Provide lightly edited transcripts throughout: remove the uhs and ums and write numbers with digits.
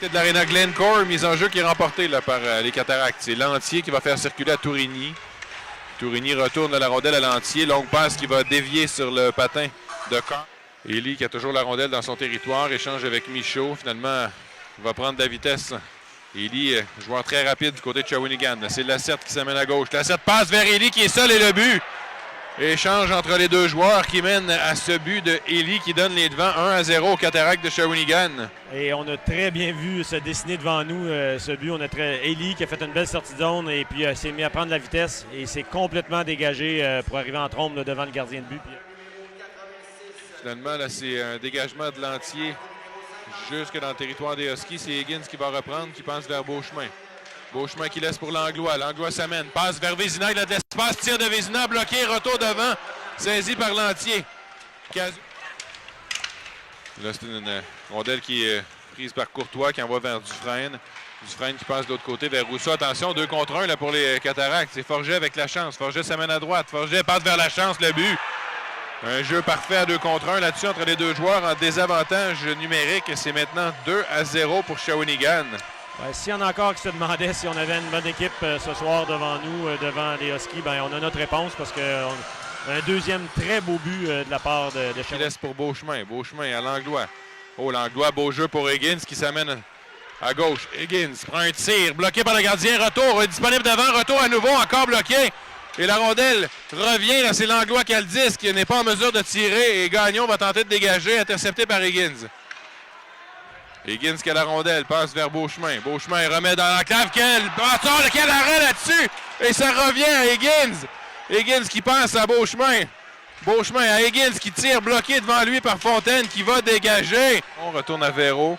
De l'Arena Glencore, mise en jeu qui est remportée là, par les Cataractes. C'est Lantier qui va faire circuler à Tourigny. Tourigny retourne la rondelle à Lantier. Longue passe qui va dévier sur le patin de Carr. Élie qui a toujours la rondelle dans son territoire. Échange avec Michaud. Finalement, il va prendre de la vitesse. Élie, joueur très rapide du côté de Shawinigan. C'est Lassette qui s'amène à gauche. Lassette passe vers Élie qui est seul et le but. Échange entre les deux joueurs qui mène à ce but de Élie qui donne les devants 1-0 au Cataractes de Shawinigan. Et on a très bien vu se dessiner devant nous ce but. On a Élie qui a fait une belle sortie de zone et puis s'est mis à prendre la vitesse et s'est complètement dégagé pour arriver en trombe là, devant le gardien de but. Finalement, là, c'est un dégagement de Lantier jusque dans le territoire des Huskies. C'est Higgins qui va reprendre, qui pense vers Beauchemin. Beauchemin qui laisse pour Langlois. Langlois s'amène. Passe vers Vézina. Il a de l'espace. Tir de Vézina. Bloqué. Retour devant. Saisi par Lantier. Là, c'est une rondelle qui est prise par Courtois qui envoie vers Dufresne. Dufresne qui passe de l'autre côté vers Rousseau. Attention, 2 contre 1 là, pour les Cataractes. C'est Forget avec la chance. Forget s'amène à droite. Forget passe vers la chance. Le but. Un jeu parfait à 2 contre 1 là-dessus entre les deux joueurs en désavantage numérique. C'est maintenant 2-0 pour Shawinigan. Ouais, s'il y en a encore qui se demandaient si on avait une bonne équipe ce soir devant nous, devant les Huskies, ben, on a notre réponse parce qu'on a un deuxième très beau but de la part de Shawinigan. Il laisse pour Beauchemin. Beauchemin à Langlois. Oh, Langlois, beau jeu pour Higgins qui s'amène à gauche. Higgins prend un tir, bloqué par le gardien. Retour, disponible devant. Retour à nouveau, encore bloqué. Et la rondelle revient. Là, c'est Langlois qui a le disque, qui n'est pas en mesure de tirer. Et Gagnon va tenter de dégager, intercepté par Higgins. Higgins qui a la rondelle, passe vers Beauchemin. Beauchemin remet dans l'enclave. Quel arrêt là-dessus! Et ça revient à Higgins. Higgins qui passe à Beauchemin. Beauchemin à Higgins qui tire bloqué devant lui par Fontaine qui va dégager. On retourne à Véro.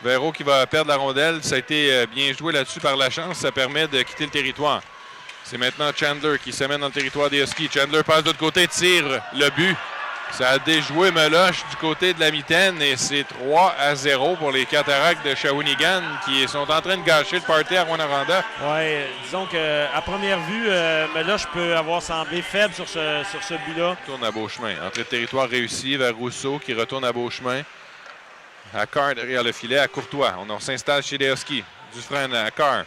Véro qui va perdre la rondelle. Ça a été bien joué là-dessus par la chance. Ça permet de quitter le territoire. C'est maintenant Chandler qui se mène dans le territoire des Huskies. Chandler passe de l'autre côté, tire le but. Ça a déjoué Meloche du côté de la mitaine et c'est 3-0 pour les Cataractes de Shawinigan qui sont en train de gâcher le party à Rwanda. Oui, disons qu'à première vue, Meloche peut avoir semblé faible sur ce but-là. Tourne à Beauchemin. Entrée de territoire réussie vers Rousseau qui retourne à Beauchemin. À Carr derrière le filet, à Courtois. On s'installe chez les Huskies. Dufresne à Carr.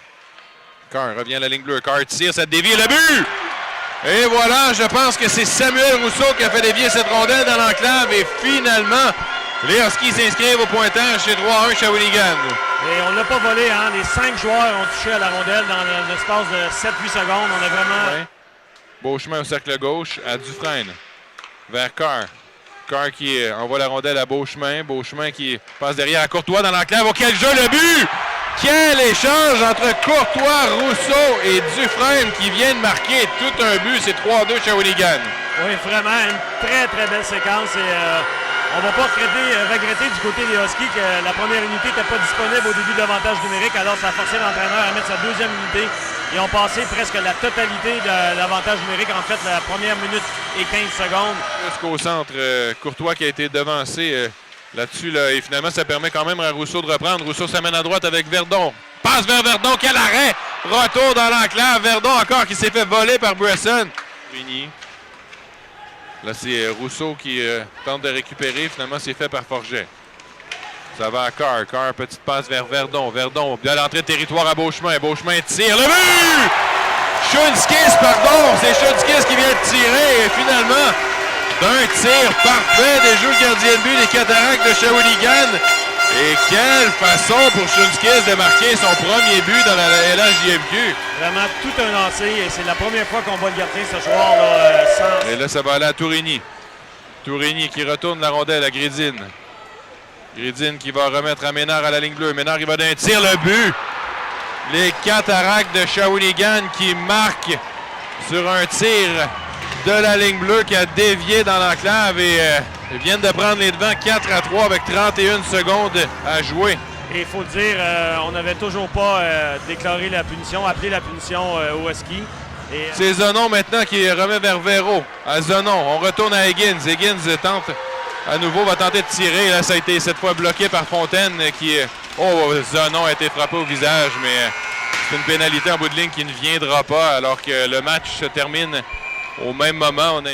Carr revient à la ligne bleue. Carr tire, ça dévie le but! Et voilà, je pense que c'est Samuel Rousseau qui a fait dévier cette rondelle dans l'enclave. Et finalement, les Huskies s'inscrivent au pointage chez 3-1 Shawinigan. Et on ne l'a pas volé, hein? Les 5 joueurs ont touché à la rondelle dans l'espace de 7-8 secondes. On a vraiment... Ouais. Beauchemin au cercle gauche à Dufresne. Vers Carr. Carr qui envoie la rondelle à Beauchemin. Beauchemin qui passe derrière à Courtois dans l'enclave. Oh, quel jeu, le but! Quel échange entre Courtois, Rousseau et Dufresne qui viennent marquer tout un but. C'est 3-2 Shawinigan. Oui, vraiment, une très, très belle séquence. Et on ne va pas regretter du côté des Huskies que la première unité n'était pas disponible au début de l'avantage numérique. Alors, ça a forcé l'entraîneur à mettre sa deuxième unité. Ils ont passé presque la totalité de l'avantage numérique. En fait, la première minute et 15 secondes. Jusqu'au centre, Courtois qui a été devancé... là-dessus, là, et finalement, ça permet quand même à Rousseau de reprendre. Rousseau s'amène à droite avec Verdon. Passe vers Verdon, quel arrêt! Retour dans l'enclave. Verdon encore qui s'est fait voler par Bresson. Fini. Là, c'est Rousseau qui tente de récupérer. Finalement, c'est fait par Forget. Ça va à Carr. Carr, petite passe vers Verdon. Verdon, bien l'entrée de territoire à Beauchemin. Beauchemin tire. Le but! Schunskis, pardon. C'est Schunskis qui vient de tirer. Et finalement... d'un tir parfait des jeux de gardien de but des Cataractes de Shawinigan. Et quelle façon pour Schunskis de marquer son premier but dans la LHJMQ. Vraiment tout un lancer et c'est la première fois qu'on voit le gardien ce soir. Là, sans... Et là, ça va aller à Tourigny. Tourigny qui retourne la rondelle à Grédine. Grédine qui va remettre à Ménard à la ligne bleue. Ménard, il va d'un tir le but. Les Cataractes de Shawinigan qui marquent sur un tir de la ligne bleue qui a dévié dans l'enclave et viennent de prendre les devants 4-3 avec 31 secondes à jouer. Et il faut le dire, on n'avait toujours pas déclaré la punition, appelé la punition au Husky. C'est Zonon maintenant qui remet vers Véro. À Zonon, on retourne à Higgins. Higgins tente à nouveau, va tenter de tirer. Et là, ça a été cette fois bloqué par Fontaine qui... Oh, Zonon a été frappé au visage, mais c'est une pénalité en bout de ligne qui ne viendra pas alors que le match se termine au même moment. On a...